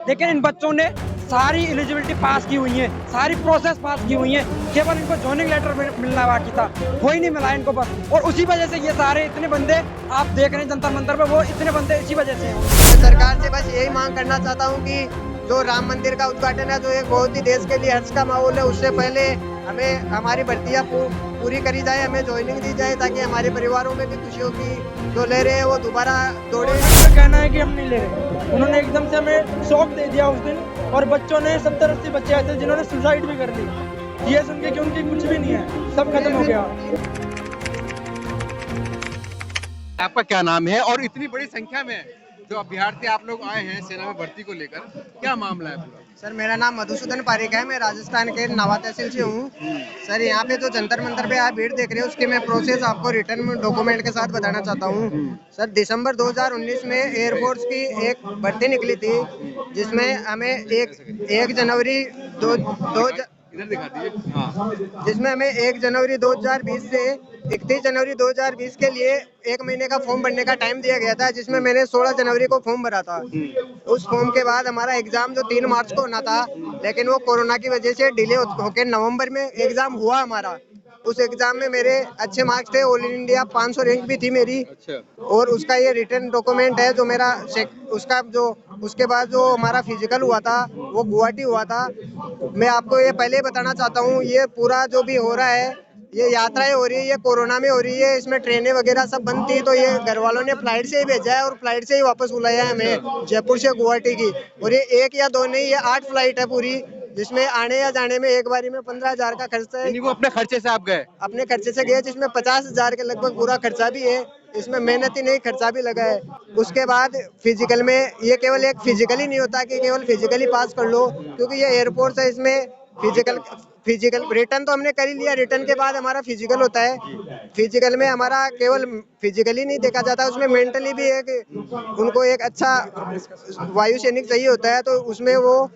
लेकिन इन बच्चों ने सारी एलिजिबिलिटी पास की हुई है, सारी प्रोसेस पास की हुई है, केवल इनको जॉइनिंग लेटर मिलना बाकी था, वही नहीं मिला इनको बस। और उसी वजह से ये सारे इतने बंदे आप देख रहे हैं जंतर मंतर पे, वो इतने बंदे इसी वजह से हैं। सरकार से बस यही मांग करना चाहता हूँ कि जो राम मंदिर का उद्घाटन है, जो एक बहुत ही देश के लिए हर्ष का माहौल है, उससे पहले हमें हमारी भर्तियाँ पूरी करी जाए, हमें ज्वाइनिंग दी जाए, ताकि हमारे परिवारों में भी खुशियों की जो ले रहे हैं वो दोबारा दौड़े। कहना है कि हम नहीं ले रहे, उन्होंने एकदम से हमें शौक दे दिया उस दिन, और बच्चों ने 70-80 बच्चे ऐसे जिन्होंने सुसाइड भी कर ली। ये सुन के कि उनकी कुछ भी नहीं है, सब खत्म हो गया। आपका क्या नाम है और इतनी बड़ी संख्या में जो अभ्यर्थी आप लोग आए हैं सेना में भर्ती को लेकर, क्या मामला है पूरा? सर, मेरा नाम मधुसूदन पारिक है, मैं राजस्थान के नावा तहसील से हूँ। सर, यहाँ पे जो जंतर मंतर पे आप भीड़ देख रहे हो, उसकी मैं प्रोसेस आपको रिटर्न में डॉक्यूमेंट के साथ बताना चाहता हूँ। सर, दिसंबर 2019 में एयरफोर्स की एक भर्ती निकली थी, जिसमें हमें एक जनवरी दो इधर दिखा दीजिए। हाँ, जिसमें हमें 1 जनवरी 2020 से 31 जनवरी 2020 के लिए 1 महीने का फॉर्म भरने का टाइम दिया गया था, जिसमें मैंने 16 जनवरी को फॉर्म भरा था। उस फॉर्म के बाद हमारा एग्जाम जो 3 मार्च को होना था, लेकिन वो कोरोना की वजह से डिले होकर नवंबर में एग्जाम हुआ हमारा। उस एग्जाम में मेरे अच्छे मार्क्स थे, ऑल इंडिया 500 रैंक भी थी मेरी। अच्छा। और उसका ये रिटर्न डॉक्यूमेंट है जो मेरा उसका जो उसके बाद जो हमारा फिजिकल हुआ था वो गुवाहाटी हुआ था। मैं आपको ये पहले बताना चाहता हूँ, ये पूरा जो भी हो रहा है, ये यात्राएं हो रही है, ये कोरोना में हो रही है, इसमें ट्रेनें वगैरह सब बंद थी, तो ये घर वालों ने फ्लाइट से ही भेजा है और फ्लाइट से ही वापस बुलाया है हमें, जयपुर से गुवाहाटी की। और ये 1 या 2 नहीं, ये 8 फ्लाइट है पूरी, जिसमें आने या जाने में एक बारी में 15,000 का खर्चा है। यानी वो अपने खर्चे से आप गए? अपने खर्चे से गए, जिसमें 50,000 के लगभग पूरा खर्चा भी है, इसमें मेहनत ही नहीं खर्चा भी लगा है। उसके बाद फिजिकल में, ये केवल एक फिजिकल ही नहीं होता कि केवल फिजिकली पास कर लो, क्योंकि ये एयरपोर्ट है, इसमें फिजिकल रिटर्न तो हमने कर ही लिया, रिटर्न के बाद हमारा फिजिकल होता है। फिजिकल में हमारा केवल फिजिकली नहीं देखा जाता, उसमें मेंटली भी एक उनको एक अच्छा वायु सैनिक चाहिए होता है, तो उसमें वो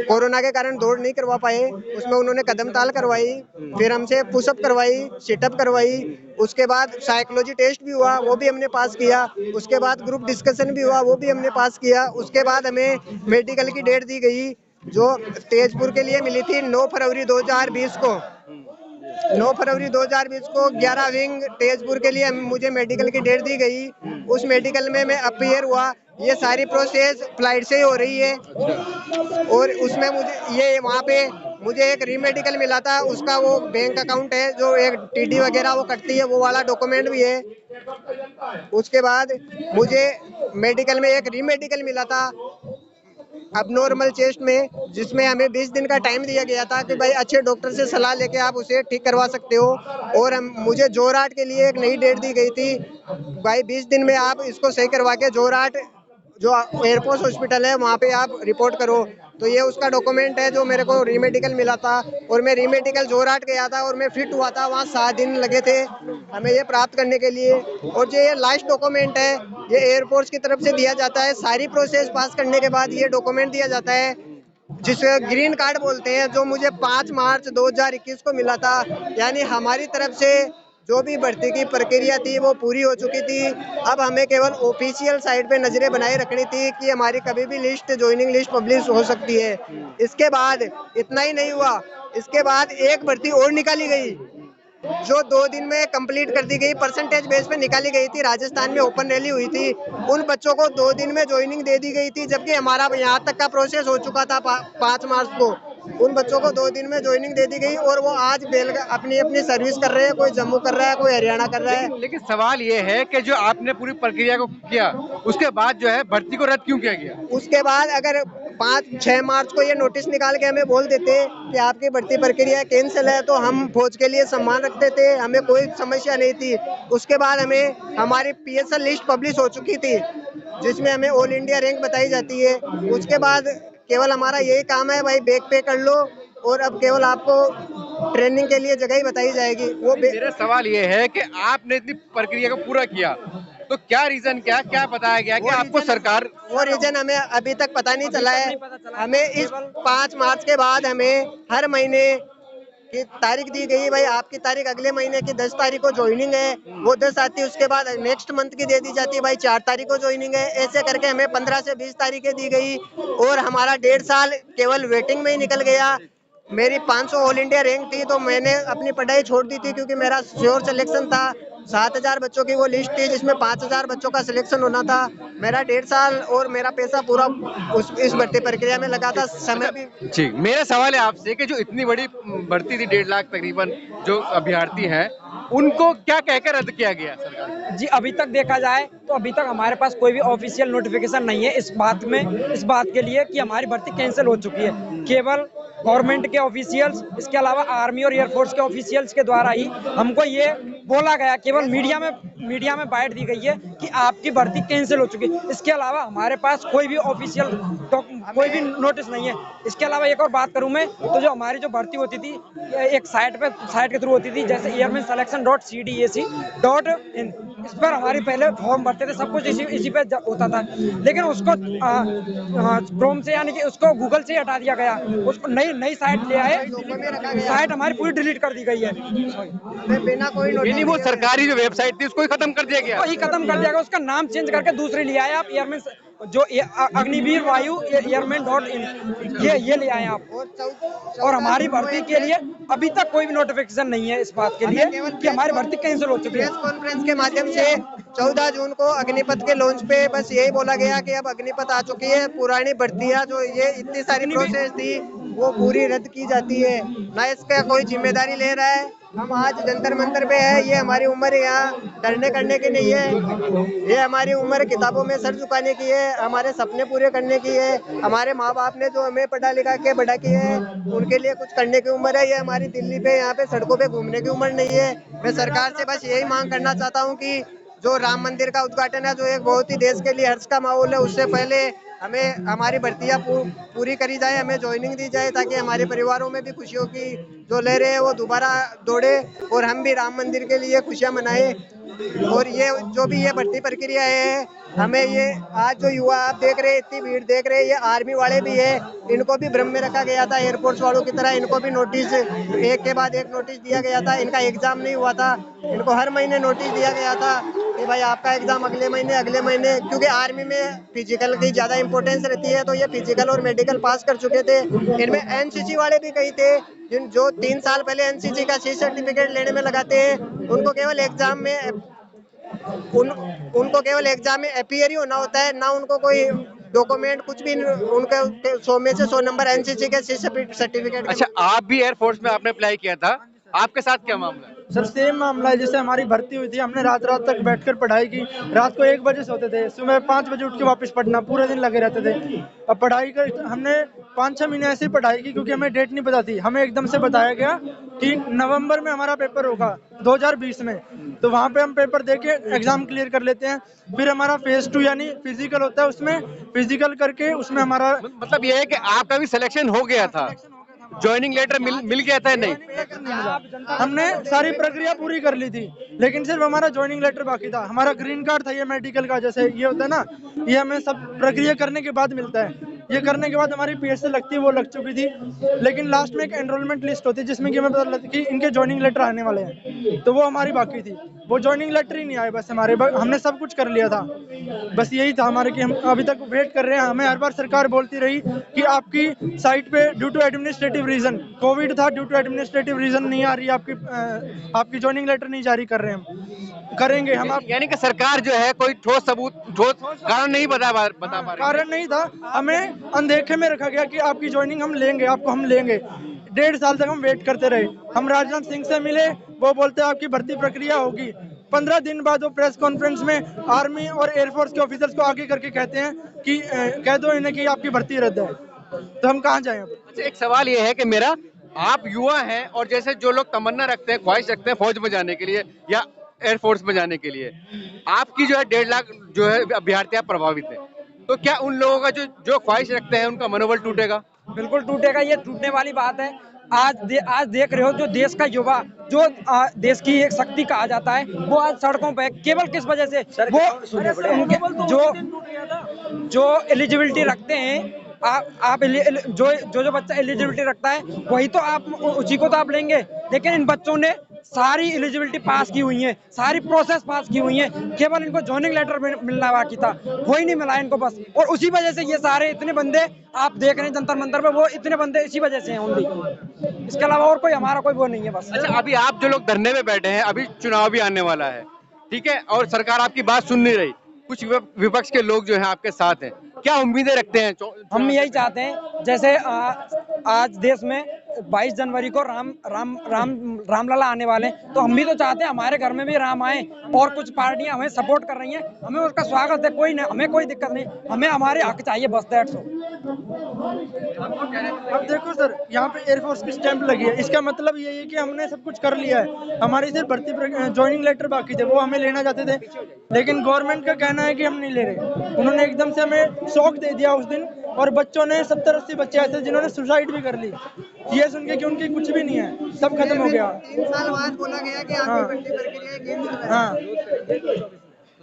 कोरोना के कारण दौड़ नहीं करवा पाए, उसमें उन्होंने कदम ताल करवाई, फिर हमसे पुशअप करवाई, सिटअप करवाई। उसके बाद साइकोलॉजी टेस्ट भी हुआ, वो भी हमने पास किया। उसके बाद ग्रुप डिस्कशन भी हुआ, वो भी हमने पास किया। उसके बाद हमें मेडिकल की डेट दी गई, जो तेजपुर के लिए मिली थी 9 फरवरी 2020 को। 9 फरवरी 2020 को 11 विंग तेजपुर के लिए मुझे मेडिकल की डेट दी गई। उस मेडिकल में मैं अपीयर हुआ। ये सारी प्रोसेस फ्लाइट से ही हो रही है। और उसमें मुझे ये वहाँ पे मुझे एक रीमेडिकल मिला था, उसका वो बैंक अकाउंट है जो एक टीडी वगैरह वो कटती है, वो वाला डॉक्यूमेंट भी है। उसके बाद मुझे मेडिकल में एक रीमेडिकल मिला था अब नॉर्मल चेस्ट में, जिसमें हमें 20 दिन का टाइम दिया गया था कि भाई अच्छे डॉक्टर से सलाह लेके आप उसे ठीक करवा सकते हो। और मुझे जोरहाट के लिए एक नई डेट दी गई थी, भाई 20 दिन में आप इसको सही करवा के जोरहाट जो एयरपोर्ट हॉस्पिटल है वहाँ पे आप रिपोर्ट करो। तो ये उसका डॉक्यूमेंट है जो मेरे को रीमेडिकल मिला था। और मैं रीमेडिकल जोरहाट गया था और मैं फिट हुआ था, वहाँ 7 दिन लगे थे हमें ये प्राप्त करने के लिए। और जो ये लास्ट डॉक्यूमेंट है, ये एयरपोर्ट की तरफ से दिया जाता है, सारी प्रोसेस पास करने के बाद ये डॉक्यूमेंट दिया जाता है, जिसे ग्रीन कार्ड बोलते हैं, जो मुझे 5 मार्च 2021 को मिला था। यानी हमारी तरफ से जो भी भर्ती की प्रक्रिया थी वो पूरी हो चुकी थी। अब हमें केवल ऑफिशियल साइट पे नजरें बनाए रखनी थी कि हमारी कभी भी लिस्ट, ज्वाइनिंग लिस्ट पब्लिश हो सकती है। इसके बाद इतना ही नहीं हुआ, इसके बाद एक भर्ती और निकाली गई जो 2 दिन में कंप्लीट कर दी गई, परसेंटेज बेस पे निकाली गई थी। राजस्थान में ओपन रैली हुई थी, उन बच्चों को 2 दिन में ज्वाइनिंग दे दी गई थी, जबकि हमारा यहाँ तक का प्रोसेस हो चुका था 5 मार्च को। उन बच्चों को 2 दिन में ज्वाइनिंग दे दी गई और वो आज अपनी अपनी सर्विस कर रहे हैं, कोई जम्मू कर रहा है, कोई हरियाणा कर रहा है। लेकिन सवाल ये है कि जो आपने पूरी प्रक्रिया को किया, उसके बाद जो है भर्ती को रद्द क्यों किया गया? उसके बाद अगर 5-6 मार्च को ये नोटिस निकाल के हमें बोल देते कि आपकी भर्ती प्रक्रिया कैंसिल है, तो हम फौज के लिए सम्मान रखते थे, हमें कोई समस्या नहीं थी। उसके बाद हमें हमारी पीएसएल लिस्ट पब्लिश हो चुकी थी, जिसमें हमें ऑल इंडिया रैंक बताई जाती है। उसके बाद केवल हमारा यही काम है, भाई बैक पे कर लो, और अब केवल आपको ट्रेनिंग के लिए जगह ही बताई जाएगी। वो मेरा सवाल ये है कि आपने इतनी प्रक्रिया को पूरा किया, तो क्या रीजन, क्या क्या बताया गया कि आपको सरकार? वो रीजन हमें अभी तक पता नहीं चला है। हमें इस 5 मार्च के बाद हमें हर महीने कि तारीख दी गई भाई आपकी तारीख अगले महीने की 10 तारीख को ज्वाइनिंग है, वो 10 आती है, उसके बाद नेक्स्ट मंथ की दे दी जाती है भाई 4 तारीख को ज्वाइनिंग है। ऐसे करके हमें 15 से 20 तारीखें दी गई और हमारा 1.5 साल केवल वेटिंग में ही निकल गया। मेरी 500 ऑल इंडिया रैंक थी तो मैंने अपनी पढ़ाई छोड़ दी थी क्योंकि मेरा श्योर सिलेक्शन था। 7,000 बच्चों की वो लिस्ट थी जिसमें 5,000 बच्चों का सिलेक्शन होना था। मेरा 1.5 साल और मेरा पैसा पूरा इस भर्ती प्रक्रिया में लगा था। समय भी जी, मेरा सवाल है आपसे कि जो इतनी बड़ी भर्ती थी 1.5 लाख तकरीबन जो अभ्यर्थी हैं, उनको क्या कहकर रद्द किया गया सरकार ने? जी, अभी तक देखा जाए तो अभी तक हमारे पास कोई भी ऑफिशियल नोटिफिकेशन नहीं है इस बात के लिए कि हमारी भर्ती कैंसिल हो चुकी है। केवल गवर्नमेंट के ऑफिशियल्स, इसके अलावा आर्मी और एयरफोर्स के ऑफिशियल्स के द्वारा ही हमको ये बोला गया, केवल मीडिया में बाइट दी गई है कि आपकी भर्ती कैंसिल हो चुकी है। इसके अलावा हमारे पास कोई भी ऑफिशियल कोई भी नोटिस नहीं है। इसके अलावा एक और बात करूं मैं तो जो हमारी जो भर्ती होती थी एक साइट के थ्रू होती थी, जैसे airmanselection.cdec.in, इस पर हमारी पहले फॉर्म भरते थे, सब कुछ इसी पे होता था। लेकिन उसको क्रोम से यानी कि उसको गूगल से हटा दिया गया, उसको नई साइट ले आए, साइट हमारी पूरी डिलीट कर दी गई है। बिना कोई यानी वो नोटिस सरकारी जो वेबसाइट थी उसको ही खत्म कर दिया गया। वही खत्म कर दिया गया, उसका नाम चेंज करके दूसरी ले आए आप, एयरमैन जो अग्निवीर वायु एयरमैन.in, ये ले आए आप। और हमारी भर्ती के लिए अभी तक कोई भी नोटिफिकेशन नहीं है इस बात के लिए कि हमारी भर्ती कैंसिल हो चुकी है। प्रेस कॉन्फ्रेंस के माध्यम से 14 जून को अग्निपथ के लॉन्च पे बस यही बोला गया कि अब अग्निपथ आ चुकी है, पुरानी भर्तियां जो ये इतनी सारी प्रोसेस थी वो पूरी रद्द की जाती है, ना इसका कोई जिम्मेदारी ले रहा है। हम आज जंतर मंतर पे है, ये हमारी उम्र यहाँ डरने करने की नहीं है, ये हमारी उम्र किताबों में सर झुकाने की है, हमारे सपने पूरे करने की है। हमारे माँ बाप ने जो हमें पढ़ा लिखा के बड़ा किया है उनके लिए कुछ करने की उम्र है। ये हमारी दिल्ली पे यहाँ पे सड़कों पे घूमने की उम्र नहीं है। मैं सरकार से बस यही मांग करना चाहता हूँ कि जो राम मंदिर का उद्घाटन है, जो एक बहुत ही देश के लिए हर्ष का माहौल है, उससे पहले हमें हमारी भर्तियां पूरी करी जाए, हमें ज्वाइनिंग दी जाए ताकि हमारे परिवारों में भी खुशियों की जो लहरें हैं वो दोबारा दौड़े और हम भी राम मंदिर के लिए खुशियां मनाएं। और ये जो भी ये भर्ती प्रक्रिया है, हमें ये आज जो युवा आप देख रहे हैं, इतनी भीड़ देख रहे हैं, ये आर्मी वाले भी है, इनको भी भ्रम में रखा गया था। एयरफोर्स वालों की तरह इनको भी नोटिस एक के बाद एक नोटिस दिया गया था। इनका एग्जाम नहीं हुआ था, इनको हर महीने नोटिस दिया गया था कि भाई आपका एग्जाम अगले महीने, क्योंकि आर्मी में फिजिकल की ज्यादा इंपॉर्टेंस रहती है, तो ये फिजिकल और मेडिकल पास कर चुके थे। इनमें एनसीसी वाले भी कई थे जो 3 साल पहले एनसीसी का सी सर्टिफिकेट लेने में लगाते हैं, उनको केवल एग्जाम में अपीयर ही होना होता है, ना उनको कोई डॉक्यूमेंट कुछ भी उनका 100 में से 100 नंबर एनसीसी के सर्टिफिकेट। अच्छा, आप भी एयरफोर्स में आपने अप्लाई किया था, आपके साथ क्या मामला है? सर सेम मामला है, जैसे हमारी भर्ती हुई थी, हमने रात तक बैठकर पढ़ाई की, रात को 1 बजे सोते थे, सुबह 5 बजे उठ के वापस पढ़ना, पूरे दिन लगे रहते थे। अब पढ़ाई कर हमने 5-6 महीने ऐसे पढ़ाई की क्योंकि हमें डेट नहीं पता थी। हमें एकदम से बताया गया कि नवंबर में हमारा पेपर होगा 2020 में, तो वहाँ पे हम पेपर देके एग्जाम क्लियर कर लेते हैं। फिर हमारा फेज 2 यानी फिजिकल होता है, उसमें फिजिकल करके उसमें हमारा मतलब ये है कि आपका भी सिलेक्शन हो गया था, ज्वाइनिंग लेटर मिल गया था? नहीं, हमने सारी प्रक्रिया पूरी कर ली थी, लेकिन सिर्फ हमारा ज्वाइनिंग लेटर बाकी था। हमारा ग्रीन कार्ड था, ये मेडिकल का जैसे ये होता है ना, ये हमें सब प्रक्रिया करने के बाद मिलता है। ये करने के बाद हमारी पीएससी लगती है, वो लग चुकी थी, लेकिन लास्ट में एक एनरोलमेंट लिस्ट होती है जिसमें कि हमें पता लगता है कि इनके ज्वाइनिंग लेटर आने वाले हैं, तो वो हमारी बाकी थी। वो ज्वाइनिंग लेटर ही नहीं आए, बस हमने सब कुछ कर लिया था, बस यही था हमारे कि हम अभी तक वेट कर रहे हैं। हमें हर बार सरकार बोलती रही कि आपकी साइट पे due to administrative reason, covid था, ड्यू टू एडमिनिस्ट्रेटिव रीजन नहीं आ रही, आपकी ज्वाइनिंग लेटर नहीं जारी कर रहे हैं, हम करेंगे हम आप। यानी कि सरकार जो है कोई ठोस कारण नहीं बता पा रही। कारण नहीं था, हमें अनदेखे में रखा गया कि आपकी ज्वाइनिंग हम लेंगे, आपको हम लेंगे। 1.5 साल तक हम वेट करते रहे। हम राजनाथ सिंह से मिले, वो बोलते हैं आपकी भर्ती प्रक्रिया होगी। 15 दिन बाद वो प्रेस कॉन्फ्रेंस में आर्मी और एयरफोर्स के ऑफिसर्स को आगे करके कहते हैं कि कह दो इन्हें कि आपकी भर्ती रद्द है, तो हम कहाँ जाएं अब? अच्छा, एक सवाल ये है कि मेरा, आप युवा हैं और जैसे जो लोग तमन्ना रखते हैं, ख्वाहिश रखते हैं फौज में जाने के लिए या एयरफोर्स में जाने के लिए, आपकी जो है 1.5 लाख जो है अभ्यर्थियां प्रभावित है, तो क्या उन लोगों का जो ख्वाहिश रखते हैं उनका मनोबल टूटेगा? बिल्कुल टूटेगा, ये टूटने वाली बात है। आज देख रहे हो जो देश का युवा, जो देश की एक शक्ति कहा जाता है, वो आज सड़कों पे केवल किस वजह से, वो जो एलिजिबिलिटी रखते हैं आप जो बच्चा एलिजिबिलिटी रखता है वही तो आप उसी को तो आप लेंगे, लेकिन इन बच्चों ने सारी एलिजिबिलिटी पास की हुई है, सारी प्रोसेस पास की हुई है, केवल इनको जॉइनिंग लेटर मिलना बाकी था, वही नहीं मिला इनको बस। और उसी वजह से ये सारे इतने बंदे आप देख रहे हैं जंतर मंतर पे, वो इतने बंदे इसी वजह से हैं ओनली, इसके अलावा और कोई हमारा कोई वो नहीं है बस। अच्छा, अभी आप जो लोग धरने में बैठे हैं, अभी चुनाव भी आने वाला है, ठीक है, और सरकार आपकी बात सुन नहीं रही, कुछ विपक्ष के लोग जो हैं आपके साथ हैं, क्या उम्मीदें रखते हैं? हम यही चाहते हैं, जैसे आज देश में 22 जनवरी को रामलला आने वाले हैं, तो हम भी तो चाहते हैं हमारे घर में भी राम आए, और कुछ पार्टियां हमें सपोर्ट कर रही हैं, हमें उसका स्वागत है, कोई नहीं, हमें कोई दिक्कत नहीं, हमें हमारे हक चाहिए बस, दैट्स ऑल। अब देखो सर, यहाँ पे एयरफोर्स की स्टैंप लगी है, इसका मतलब यही है कि हमने सब कुछ कर लिया है, हमारी सिर्फ भर्ती ज्वाइनिंग लेटर बाकी थे, वो हमें लेना चाहते थे, लेकिन गवर्नमेंट का कहना है कि हम नहीं ले रहे। उन्होंने एकदम से हमें शॉक दे दिया उस दिन, और बच्चों ने 70-80 बच्चे ऐसे जिन्होंने सुसाइड भी कर ली, ये सुन के कि उनकी कुछ भी नहीं है, सब खत्म हो गया। 3 साल बाद बोला गया कि आपकी भर्ती प्रक्रिया केंद्र में है। हाँ,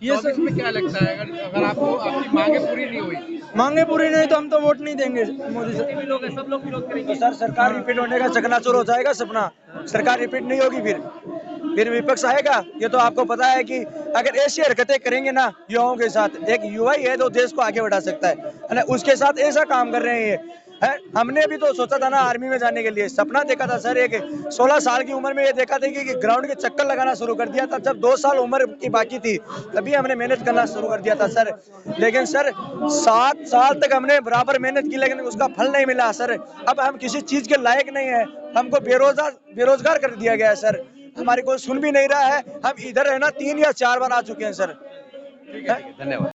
ये सब में क्या लगता है, अगर आपको आपकी मांगे पूरी नहीं हुई, मांगे पूरी नहीं तो हम तो वोट नहीं देंगे मोदी से। सब लोग विरोध करेंगे। सर सरकार रिपीट होने का चकनाचूर हो जाएगा सपना, सरकार रिपीट नहीं होगी, फिर विपक्ष आएगा। ये तो आपको पता है कि अगर ऐसी हरकतें करेंगे ना युवाओं के साथ, एक युवा ही है तो देश को आगे बढ़ा सकता है, उसके साथ ऐसा काम कर रहे हैं। हमने भी तो सोचा था ना आर्मी में जाने के लिए, सपना देखा था सर, एक 16 साल की उम्र में ये देखा था कि ग्राउंड के चक्कर लगाना शुरू कर दिया था, जब 2 साल उम्र की बाकी थी तभी हमने मेहनत करना शुरू कर दिया था सर। लेकिन सर 7 साल तक हमने बराबर मेहनत की, लेकिन उसका फल नहीं मिला सर। अब हम किसी चीज के लायक नहीं है, हमको बेरोजगार कर दिया गया है सर, हमारी कोई सुन भी नहीं रहा है। हम इधर है ना 3 या 4 बार आ चुके हैं सर। धन्यवाद।